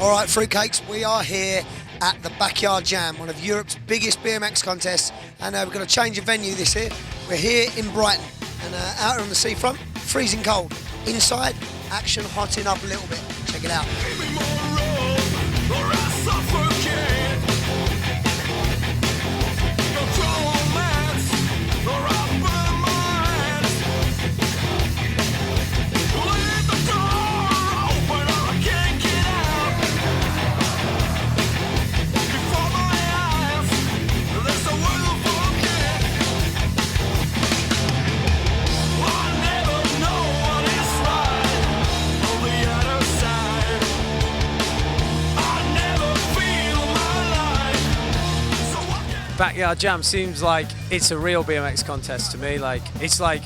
All right, fruitcakes, we are here at the Backyard Jam, one of Europe's biggest BMX contests, and we're going to change of venue this year. We're here in Brighton, and out here on the seafront, freezing cold. Inside, action hotting up a little bit. Check it out. Backyard Jam seems like it's a real BMX contest to me. Like, it's like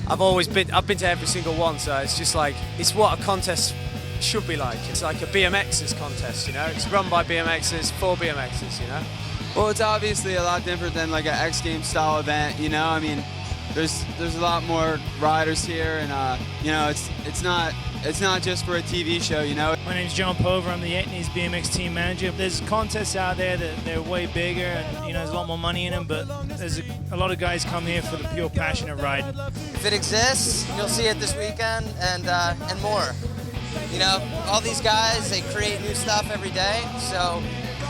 I've been to every single one, so it's just like, it's what a contest should be like. It's like a BMX's contest, you know? It's run by BMXers for BMXers, you know? Well, it's obviously a lot different than like an X Games style event, you know? I mean, there's a lot more riders here, and you know, it's not just for a TV show, you know. My name's John Pover. I'm the Etnies BMX team manager. There's contests out there that they're way bigger, and you know, there's a lot more money in them. But there's a lot of guys come here for the pure passion of riding. If it exists, you'll see it this weekend, and more. You know, all these guys, they create new stuff every day. So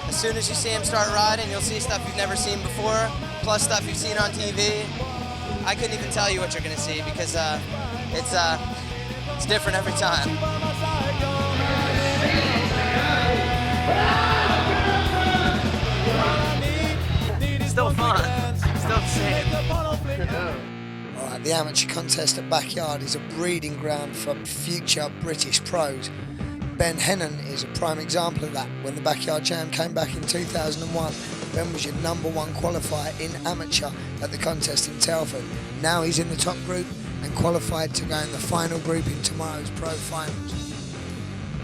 as soon as you see them start riding, you'll see stuff you've never seen before, plus stuff you've seen on TV. I couldn't even tell you what you're going to see because it's different every time. Still fun. Still the same. All right, the amateur contest at Backyard is a breeding ground for future British pros. Ben Hennon is a prime example of that. When the Backyard Jam came back in 2001, Ben was your #1 qualifier in amateur at the contest in Telford. Now he's in the top group and qualified to go in the final group in tomorrow's pro finals.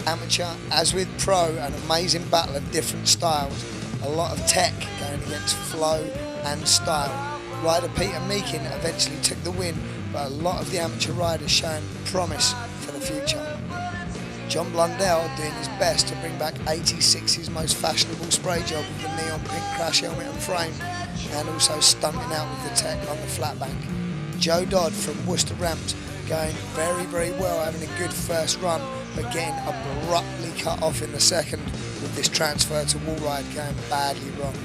Amateur, as with pro, an amazing battle of different styles. A lot of tech going against flow and style. Rider Peter Meakin eventually took the win, but a lot of the amateur riders showing promise for the future. John Blundell doing his best to bring back 86's most fashionable spray job with the neon pink crash helmet and frame, and also stunting out with the tech on the flat bank. Joe Dodd from Worcester Ramps going very, very well, having a good first run, but getting abruptly cut off in the second with this transfer to wall ride going badly wrong.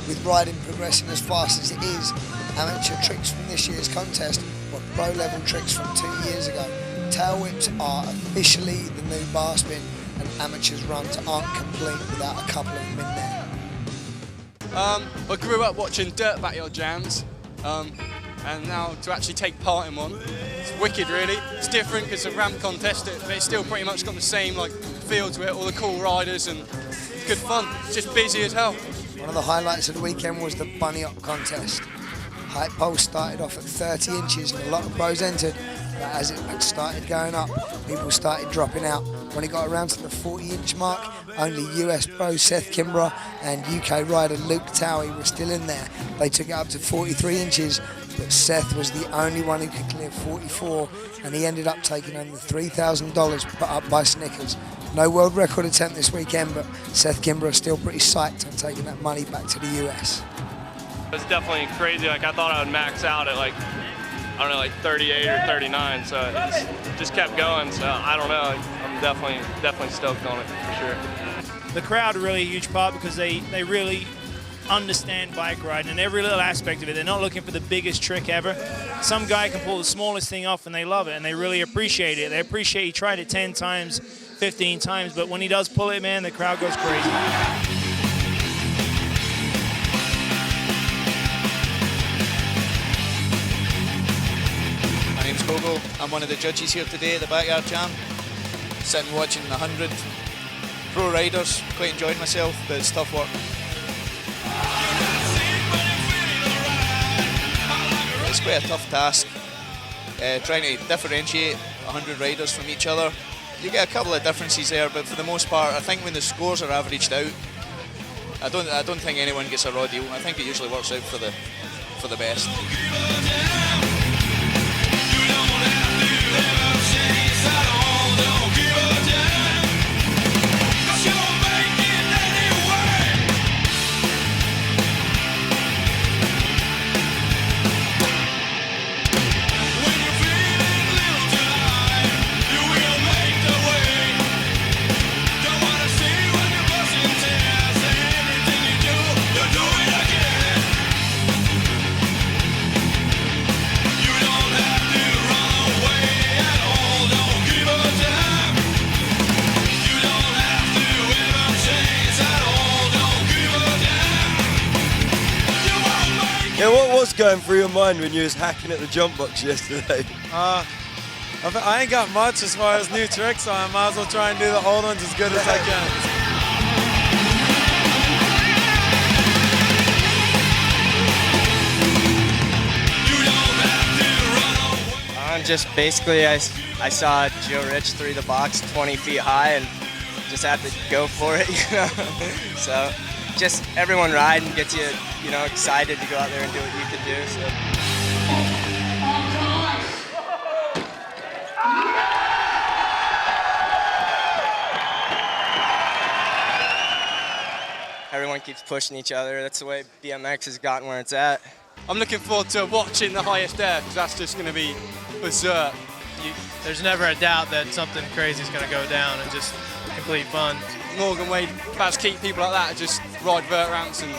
With riding progressing as fast as it is, amateur tricks from this year's contest were pro level tricks from 2 years ago. Tail whips are officially the new bar spin, and amateurs runs aren't complete without a couple of them in there. I grew up watching dirt backyard jams, and now to actually take part in one, it's wicked really. It's different because it's a ramp contest, but it's still pretty much got the same like feel to it, all the cool riders, and it's good fun. It's just busy as hell. One of the highlights of the weekend was the bunny hop contest. Height pole started off at 30 inches and a lot of pros entered, but as it started going up, people started dropping out. When it got around to the 40-inch mark, only US pro Seth Kimbrough and UK rider Luke Towie were still in there. They took it up to 43 inches, but Seth was the only one who could clear 44, and he ended up taking home the $3,000 put up by Snickers. No world record attempt this weekend, but Seth Kimbrough still pretty psyched on taking that money back to the US. It was definitely crazy. Like, I thought I would max out at like, I don't know, like 38 or 39, so it just kept going. So I don't know, I'm definitely stoked on it for sure. The crowd are really a huge part because they really understand bike riding and every little aspect of it. They're not looking for the biggest trick ever. Some guy can pull the smallest thing off and they love it and they really appreciate it. They appreciate he tried it 10 times, 15 times, but when he does pull it, man, the crowd goes crazy. My name's Gogo. I'm one of the judges here today at the Backyard Jam. Sitting watching 100 pro riders, quite enjoying myself, but it's tough work. It's quite a tough task, trying to differentiate 100 riders from each other. You get a couple of differences there, but for the most part, I think when the scores are averaged out, I don't think anyone gets a raw deal. I think it usually works out for the best. Don't give a damn. What's going through your mind when you was hacking at the jump box yesterday? I ain't got much as far as new tricks, so I might as well try and do the old ones as good as I can. Just basically, I saw Joe Rich through the box 20 feet high and just had to go for it, you know. So just everyone riding gets you, you know, excited to go out there and do what you can do. So. Everyone keeps pushing each other. That's the way BMX has gotten where it's at. I'm looking forward to watching the highest air because that's just going to be berserk. There's never a doubt that something crazy is going to go down and just complete fun. Morgan Wade, Baz Keat, people like that just ride vert ramps and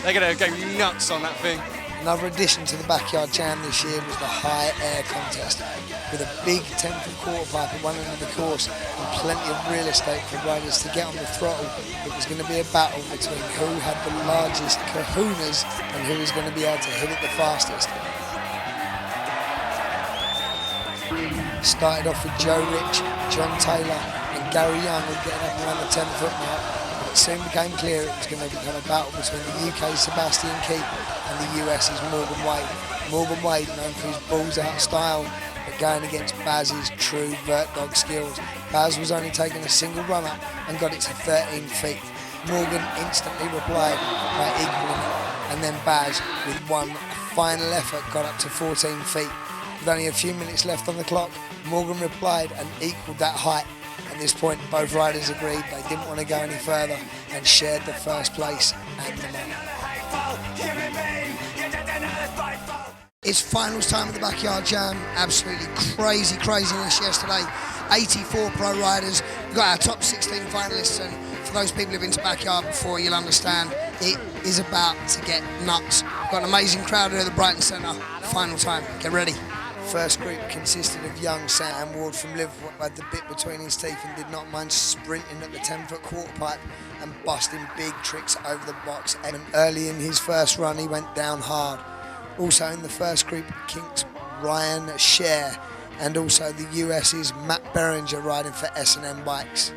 they're going to go nuts on that thing. Another addition to the Backyard Jam this year was the high air contest, with a big 10-foot quarter pipe at one end of the course and plenty of real estate for riders to get on the throttle. It was going to be a battle between who had the largest kahunas and who was going to be able to hit it the fastest. Started off with Joe Rich, John Taylor and Gary Young all getting up around the 10-foot mark. It soon became clear it was going to become a battle between the UK's Sebastian Keep and the US's Morgan Wade. Morgan Wade, known for his balls-out style, but going against Baz's true vert dog skills. Baz was only taking a single run-up and got it to 13 feet. Morgan instantly replied by equaling it, and then Baz, with one final effort, got up to 14 feet. With only a few minutes left on the clock, Morgan replied and equalled that height. At this point, both riders agreed they didn't want to go any further and shared the first place and the money. It's finals time of the Backyard Jam. Absolutely crazy craziness yesterday. 84 pro riders. We've got our top 16 finalists, and for those people who've been to Backyard before, you'll understand it is about to get nuts. We've got an amazing crowd here at the Brighton Centre. Final time. Get ready. First group consisted of young Sam Ward from Liverpool, who had the bit between his teeth and did not mind sprinting at the 10-foot quarter pipe and busting big tricks over the box. And early in his first run, he went down hard. Also in the first group, kinked Ryan Scher, and also the US's Matt Beringer riding for S&M Bikes.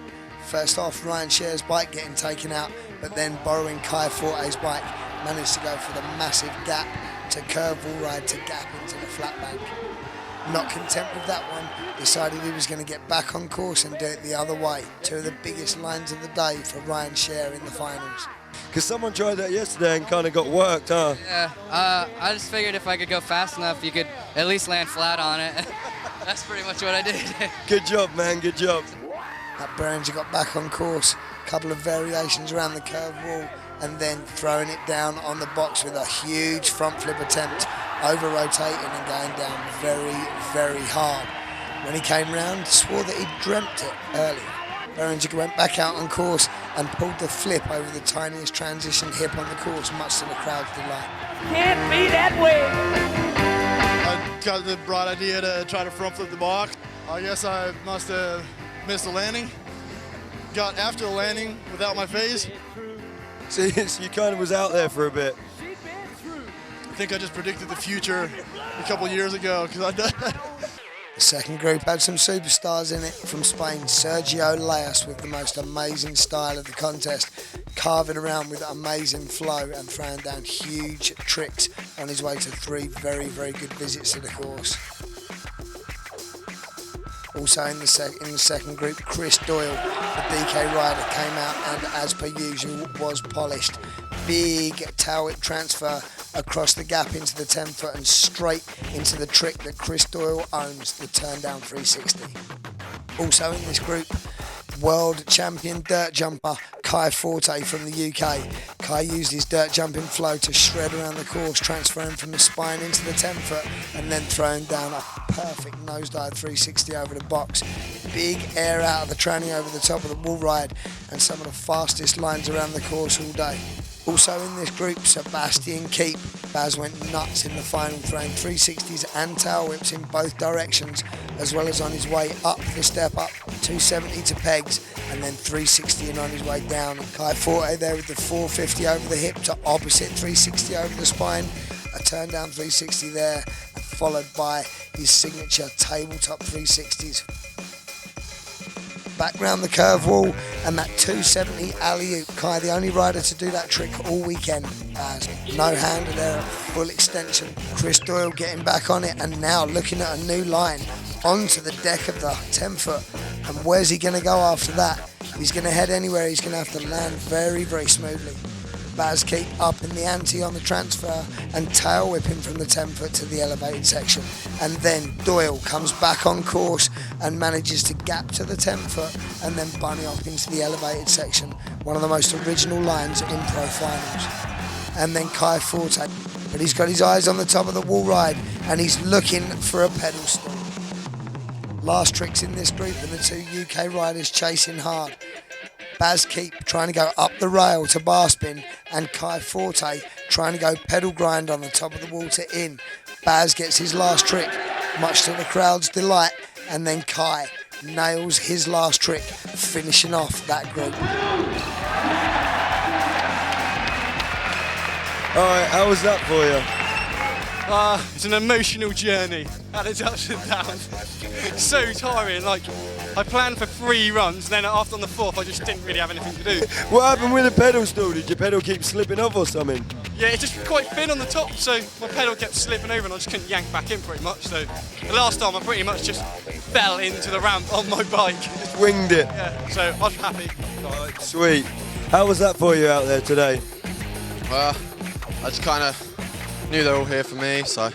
First off, Ryan Scher's bike getting taken out, but then borrowing Kai Forte's bike, managed to go for the massive gap to curve wall ride to gap into the flat bank. Not content with that one, decided he was going to get back on course and do it the other way. Two of the biggest lines of the day for Ryan Scher in the finals. Because someone tried that yesterday and kind of got worked, huh? Yeah, I just figured if I could go fast enough, you could at least land flat on it. That's pretty much what I did. Good job, man, good job. That Beringer got back on course, a couple of variations around the curved wall, and then throwing it down on the box with a huge front flip attempt, over rotating and going down very, very hard. When he came round, swore that he'd dreamt it earlier. Beringer went back out on course and pulled the flip over the tiniest transition hip on the course, much to the crowd's delight. Can't be that way. I got the bright idea to try to front flip the box. I guess I must have missed the landing. Got after the landing without my phase. So you kind of was out there for a bit. I think I just predicted the future a couple years ago because I done. The second group had some superstars in it. From Spain, Sergio Leas with the most amazing style of the contest, carving around with amazing flow and throwing down huge tricks on his way to 3 very, very good visits to the course. Also in the second group, Chris Doyle, the DK rider, came out and, as per usual, was polished. Big tail whip transfer across the gap into the 10-foot and straight into the trick that Chris Doyle owns, the turn down 360. Also in this group, world champion dirt jumper Kai Forte from the UK. Kai used his dirt jumping flow to shred around the course, transferring from the spine into the 10-foot and then throwing down a perfect nosedive 360 over the box. Big air out of the tranny over the top of the wall ride and some of the fastest lines around the course all day. Also in this group, Sebastian Keep. Baz went nuts in the final, throwing 360s and tail whips in both directions, as well as on his way up the step up, 270 to pegs, and then 360 on his way down. And Kai Forte there with the 450 over the hip to opposite 360 over the spine, a turn down 360 there, and followed by his signature tabletop 360s. Back round the curve wall and that 270 alley-oop. Kai, the only rider to do that trick all weekend. No hander there, full extension. Chris Doyle getting back on it and now looking at a new line onto the deck of the 10-foot. And where's he going to go after that? He's going to head anywhere. He's going to have to land very, very smoothly. Baz keep up in the ante on the transfer and tail whipping from the 10-foot to the elevated section. And then Doyle comes back on course and manages to gap to the 10-foot and then bunny up into the elevated section. One of the most original lines in pro finals. And then Kai Forte, but he's got his eyes on the top of the wall ride and he's looking for a pedal stall. Last tricks in this group and the two UK riders chasing hard. Baz Keep trying to go up the rail to bar spin and Kai Forte trying to go pedal grind on the top of the wall to in. Baz gets his last trick, much to the crowd's delight, and then Kai nails his last trick, finishing off that group. Alright, how was that for you? It's an emotional journey. Had its ups and downs. So tiring. Like, I planned for 3 runs, then after on the 4th, I just didn't really have anything to do. What happened with the pedal stall? Did your pedal keep slipping off or something? Yeah, it's just quite thin on the top, so my pedal kept slipping over and I just couldn't yank back in pretty much. So the last time I pretty much just fell into the ramp on my bike. Just winged it. Yeah, so I'm happy. Right, sweet. How was that for you out there today? I just kind of knew they were all here for me, so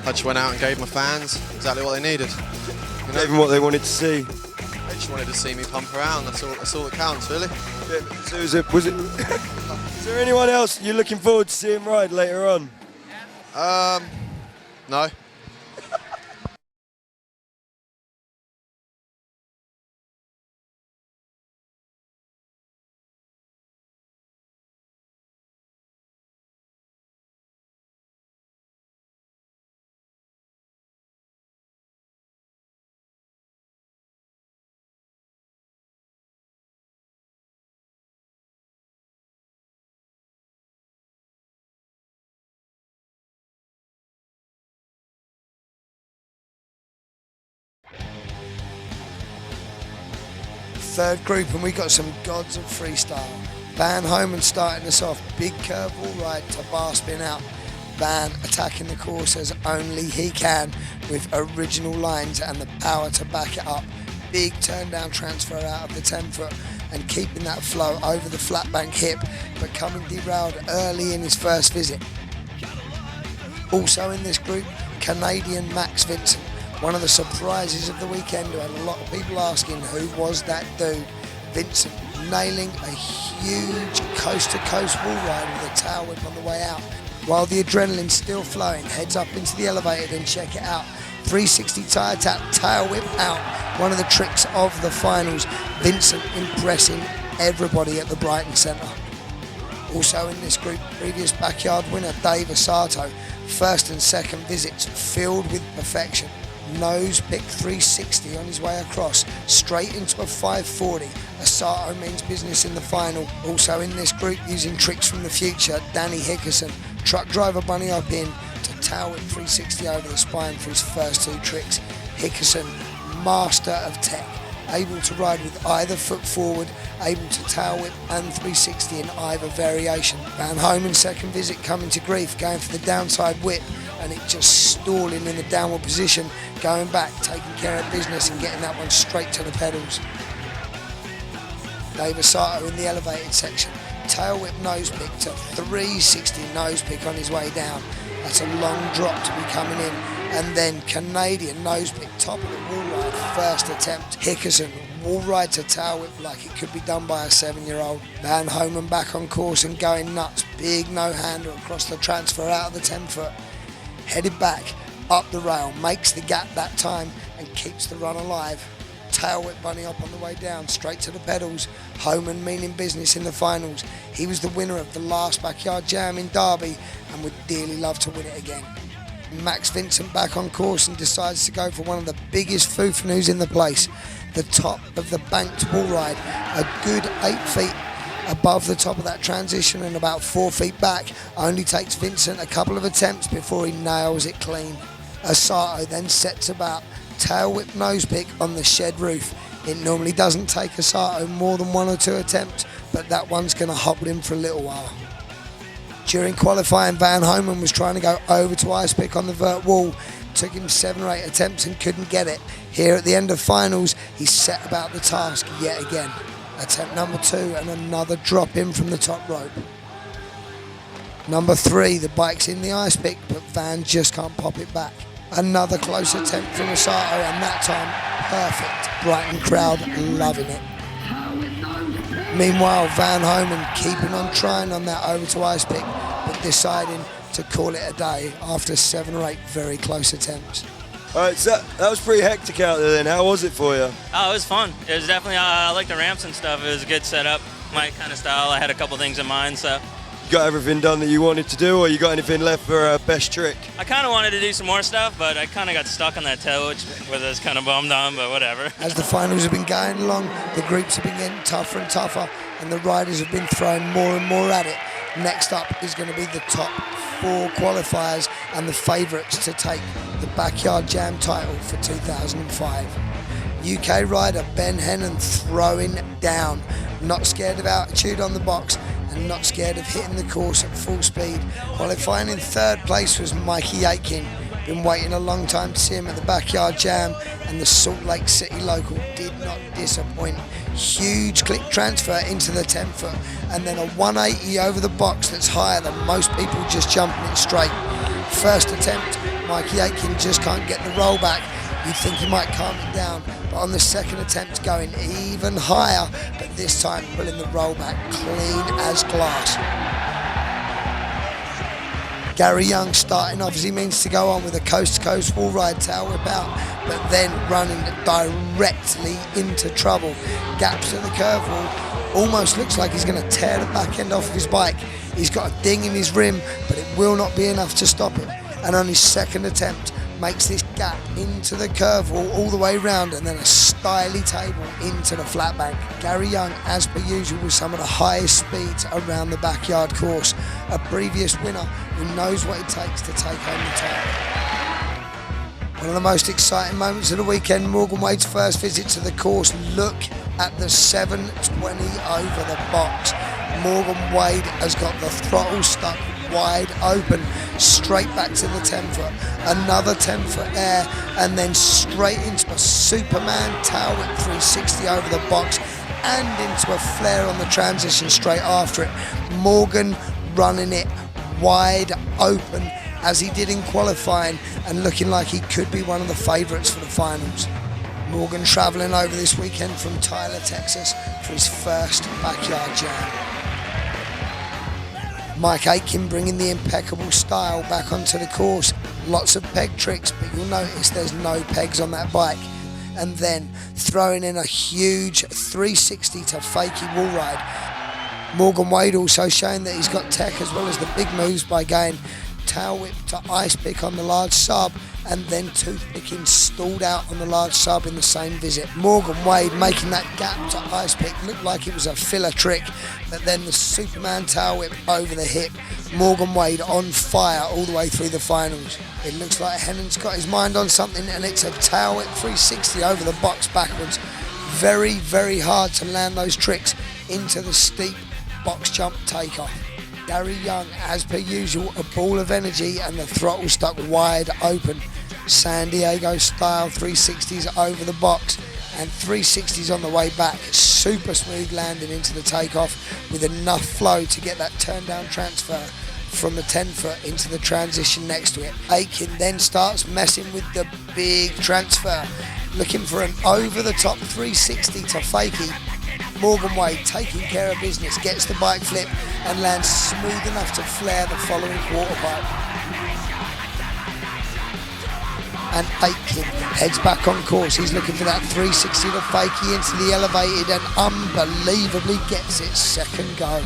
I just went out and gave my fans exactly what they needed. You know? Gave them what they wanted to see. They just wanted to see me pump around. That's all that counts, really. Yeah, so is there anyone else you're looking forward to seeing ride later on? No. Third group and we got some gods of freestyle. Van Homan starting us off, big curve wall ride to bar spin out. Van attacking the course as only he can with original lines and the power to back it up. Big turn down transfer out of the 10-foot and keeping that flow over the flat bank hip, but coming derailed early in his first visit. Also in this group, Canadian Max Vincent. One of the surprises of the weekend, who had a lot of people asking who was that dude. Vincent nailing a huge coast-to-coast wall ride with a tail whip on the way out. While the adrenaline's still flowing, heads up into the elevated and check it out. 360 tire tap, tail whip out. One of the tricks of the finals. Vincent impressing everybody at the Brighton Centre. Also in this group, previous backyard winner Dave Asato. First and second visits filled with perfection. Nose pick 360 on his way across, straight into a 540. Asato means business in the final. Also in this group, using tricks from the future, Danny Hickerson, truck driver bunny up in to tail whip 360 over the spine for his first 2 tricks. Hickerson, master of tech, able to ride with either foot forward, able to tail whip and 360 in either variation. Van Homan's second visit coming to grief, going for the downside whip, and it just stalling in the downward position, going back, taking care of business and getting that one straight to the pedals. Dave Asato in the elevated section, tail whip nose pick to 360 nose pick on his way down. That's a long drop to be coming in. And then Canadian nose pick, top of the wall ride, first attempt. Hickerson, wall ride to tail whip like it could be done by a 7-year-old. Van Homan back on course and going nuts. Big no-hander across the transfer out of the 10-foot. Headed back, up the rail, makes the gap that time and keeps the run alive. Tail whip bunny up on the way down, straight to the pedals. Homan meaning business in the finals. He was the winner of the last backyard jam in Derby and would dearly love to win it again. Max Vincent back on course and decides to go for one of the biggest foo-fanoos in the place. The top of the banked wall ride, a good 8 feet above the top of that transition and about 4 feet back. Only takes Vincent a couple of attempts before he nails it clean. Asato then sets about tail whip nose pick on the shed roof. It normally doesn't take Asato more than 1 or 2 attempts, but that one's going to hold him for a little while. During qualifying, Van Homan was trying to go over to ice pick on the vert wall. Took him 7 or 8 attempts and couldn't get it. Here at the end of finals, he set about the task yet again. Attempt number 2 and another drop in from the top rope. Number 3, the bike's in the ice pick, but Van just can't pop it back. Another close attempt from Asato, and that time perfect. Brighton crowd loving it. Meanwhile, Van Homan keeping on trying on that over to ice pick, but deciding to call it a day after 7 or 8 very close attempts. All right, so that was pretty hectic out there then. How was it for you? Oh, it was fun. It was definitely, I like the ramps and stuff. It was a good setup, my kind of style. I had a couple things in mind, so. You got everything done that you wanted to do, or you got anything left for best trick? I kind of wanted to do some more stuff, but I kind of got stuck on that toe, which was kind of bummed on, but whatever. As the finals have been going along, the groups have been getting tougher and tougher, and the riders have been throwing more and more at it. Next up is going to be the top 4 qualifiers and the favourites to take the Backyard Jam title for 2005. UK rider Ben Hennon throwing down, not scared of altitude on the box and not scared of hitting the course at full speed. Qualifying in 3rd place was Mikey Aitken. Been waiting a long time to see him at the Backyard Jam, and the Salt Lake City local did not disappoint. Huge click transfer into the 10-foot, and then a 180 over the box that's higher than most people just jumping it straight. First attempt, Mikey Aitken just can't get the roll back. You'd think he might calm it down, but on the second attempt going even higher, but this time pulling the roll back clean as glass. Gary Young starting off as he means to go on with a coast-to-coast wall ride tail whip out, but then running directly into trouble. Gaps at the curve wall, almost looks like he's going to tear the back end off of his bike. He's got a ding in his rim, but it will not be enough to stop him. And on his second attempt, makes this gap into the curve wall all the way round, and then a styly table into the flat bank. Gary Young, as per usual, with some of the highest speeds around the backyard course. A previous winner who knows what it takes to take home the title. One of the most exciting moments of the weekend, Morgan Wade's first visit to the course. Look at the 720 over the box. Morgan Wade has got the throttle stuck wide open, straight back to the 10-foot, another 10-foot air, and then straight into a Superman tail whip 360 over the box and into a flare on the transition straight after it. Morgan running it wide open as he did in qualifying, and looking like he could be one of the favourites for the finals. Morgan travelling over this weekend from Tyler, Texas for his first backyard jam. Mike Aitken bringing the impeccable style back onto the course. Lots of peg tricks, but you'll notice there's no pegs on that bike. And then throwing in a huge 360 to fakie wall ride. Morgan Wade also showing that he's got tech as well as the big moves by going tail whip to ice pick on the large sub, and then toothpick installed out on the large sub in the same visit. Morgan Wade making that gap to ice pick looked like it was a filler trick, but then the Superman tail whip over the hip. Morgan Wade on fire all the way through the finals. It looks like Hennon's got his mind on something, and it's a tail whip 360 over the box backwards. Very, very hard to land those tricks into the steep box jump takeoff. Gary Young, as per usual, a ball of energy and the throttle stuck wide open. San Diego style 360s over the box and 360s on the way back. Super smooth landing into the takeoff with enough flow to get that turn down transfer from the 10-foot into the transition next to it. Aitken then starts messing with the big transfer, looking for an over-the-top 360 to fakie. Morgan Wade taking care of business, gets the bike flip and lands smooth enough to flare the following quarter pipe. And Aitken heads back on course. He's looking for that 360 to fakie into the elevated and unbelievably gets it second go.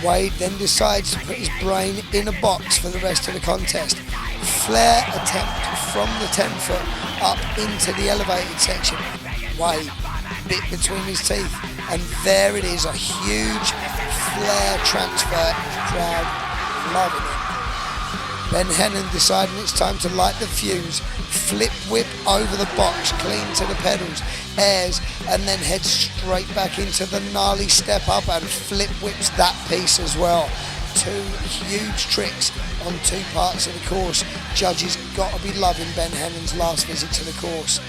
Wade then decides to put his brain in a box for the rest of the contest. Flare attempt from the 10-foot up into the elevated section. Wade bit between his teeth, And there it is, a huge flare transfer. Crowd loving it. Ben Hennon deciding it's time to light the fuse. Flip whip over the box, clean to the pedals, airs, and then heads straight back into the gnarly step up and flip whips that piece as well. Two huge tricks on two parts of the course. Judges got to be loving Ben Hennon's last visit to the course.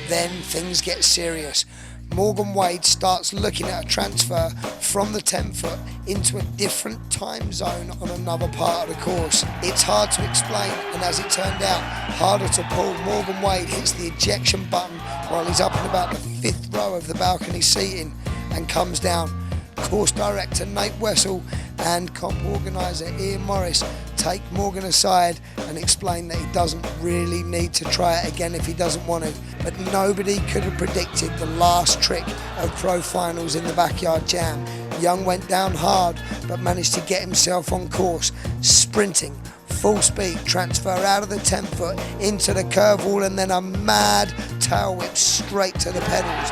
Then things get serious. Morgan Wade starts looking at a transfer from the 10-foot into a different time zone on another part of the course. It's hard to explain, and as it turned out, harder to pull. Morgan Wade hits the ejection button while he's up in about the 5th row of the balcony seating and comes down. Course director Nate Wessel and comp organiser Ian Morris take Morgan aside and explain that he doesn't really need to try it again if he doesn't want to. But nobody could have predicted the last trick of Pro Finals in the Backyard Jam. Young went down hard but managed to get himself on course, sprinting, full speed, transfer out of the 10-foot into the curve wall and then a mad tail whip straight to the pedals.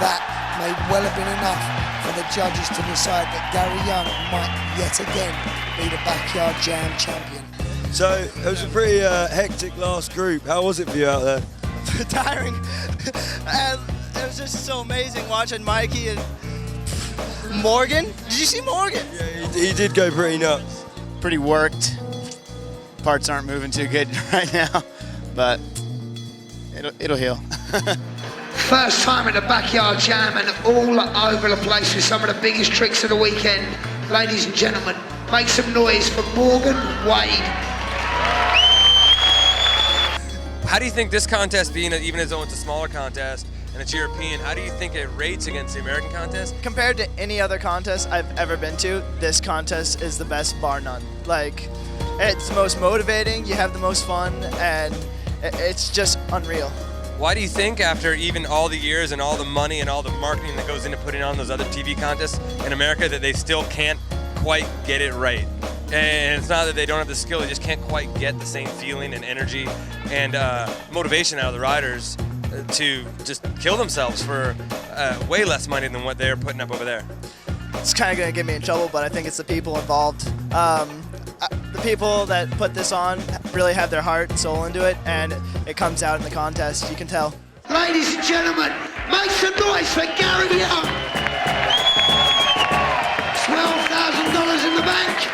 That may well have been enough for the judges to decide that Gary Young might yet again be the Backyard Jam champion. So it was a pretty hectic last group. How was it for you out there? Tiring. And it was just so amazing watching Mikey and Morgan. Did you see Morgan? Yeah, he did go pretty nuts. Pretty worked. Parts aren't moving too good right now, but it'll heal. First time at the Backyard Jam and all over the place with some of the biggest tricks of the weekend. Ladies and gentlemen, make some noise for Morgan Wade. How do you think this contest, being even as though it's a smaller contest and it's European, how do you think it rates against the American contest? Compared to any other contest I've ever been to, this contest is the best bar none. Like, it's the most motivating, you have the most fun, and it's just unreal. Why do you think after even all the years and all the money and all the marketing that goes into putting on those other TV contests in America that they still can't quite get it right? And it's not that they don't have the skill, they just can't quite get the same feeling and energy and motivation out of the riders to just kill themselves for way less money than what they're putting up over there. It's kind of going to get me in trouble, but I think it's the people involved. The people that put this on really have their heart and soul into it, and it comes out in the contest, you can tell. Ladies and gentlemen, make some noise for Gary Young. $12,000 in the bank.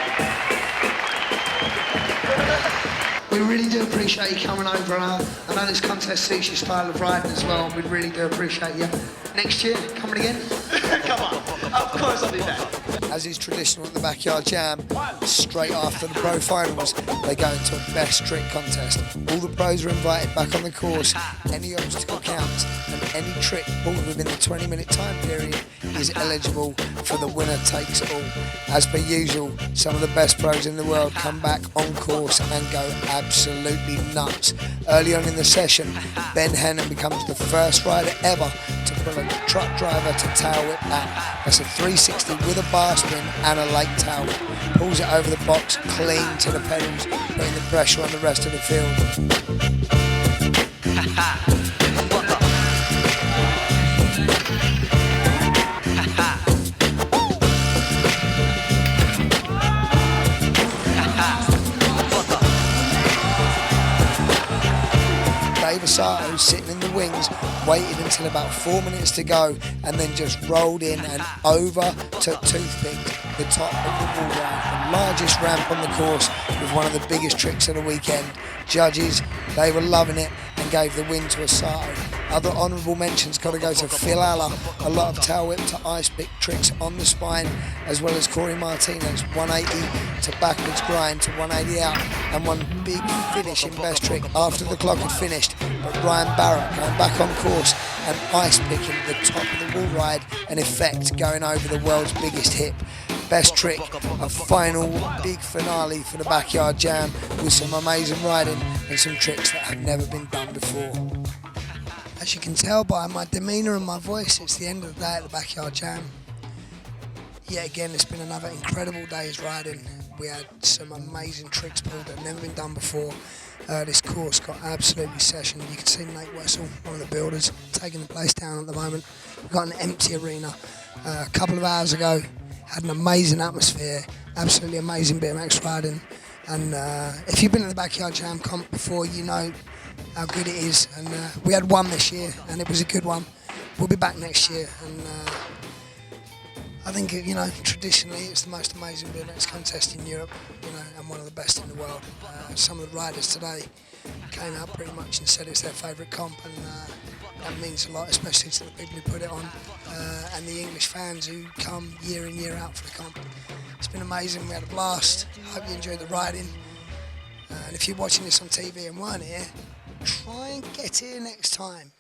We really do appreciate you coming over. I know this contest suits your style of riding as well. We really do appreciate you. Next year, coming again? Come on, of course I'll be back. As is traditional at the Backyard Jam, straight after the Pro Finals, they go into a best trick contest. All the pros are invited back on the course, any obstacle counts, and any trick pulled within the 20-minute time period is eligible for the winner takes all. As per usual, some of the best pros in the world come back on course and go absolutely nuts. Early on in the session, Ben Hennon becomes the first rider ever to pull a truck driver to tail whip out. That's a 360 with a bar spin and a late tail whip. Pulls it over the box, clean to the pedals, putting the pressure on the rest of the field. Dave Asato, sitting in the wings, waited until about 4 minutes to go and then just rolled in and over to toothpicked the top of the wall ramp, the largest ramp on the course with one of the biggest tricks of the weekend. Judges, they were loving it and gave the win to Asato. Other honourable mentions got to go to Phil Alla, a lot of tail whip to ice pick tricks on the spine, as well as Corey Martinez, 180 to backwards grind to 180 out, and one big finish in best trick after the clock had finished. But Ryan Barrett going back on course and ice picking the top of the wall ride, an effect going over the world's biggest hip. Best trick, a final big finale for the Backyard Jam with some amazing riding and some tricks that have never been done before. As you can tell by my demeanour and my voice, it's the end of the day at the Backyard Jam. Yet again, it's been another incredible day's riding. We had some amazing tricks pulled that have never been done before. This course got absolutely sessioned. You can see Nate Wessel, one of the builders, taking the place down at the moment. We've got an empty arena. A couple of hours ago, had an amazing atmosphere, absolutely amazing BMX riding. And if you've been at the Backyard Jam comp before, you know how good it is. And we had one this year, and it was a good one. We'll be back next year. And I think, you know, traditionally it's the most amazing BMX contest in Europe, you know, and one of the best in the world. Some of the riders today came out pretty much and said it's their favourite comp, and that means a lot, especially to the people who put it on and the English fans who come year in, year out for the comp. It's been amazing. We had a blast. Hope you enjoyed the riding. And if you're watching this on TV and weren't here, try and get here next time.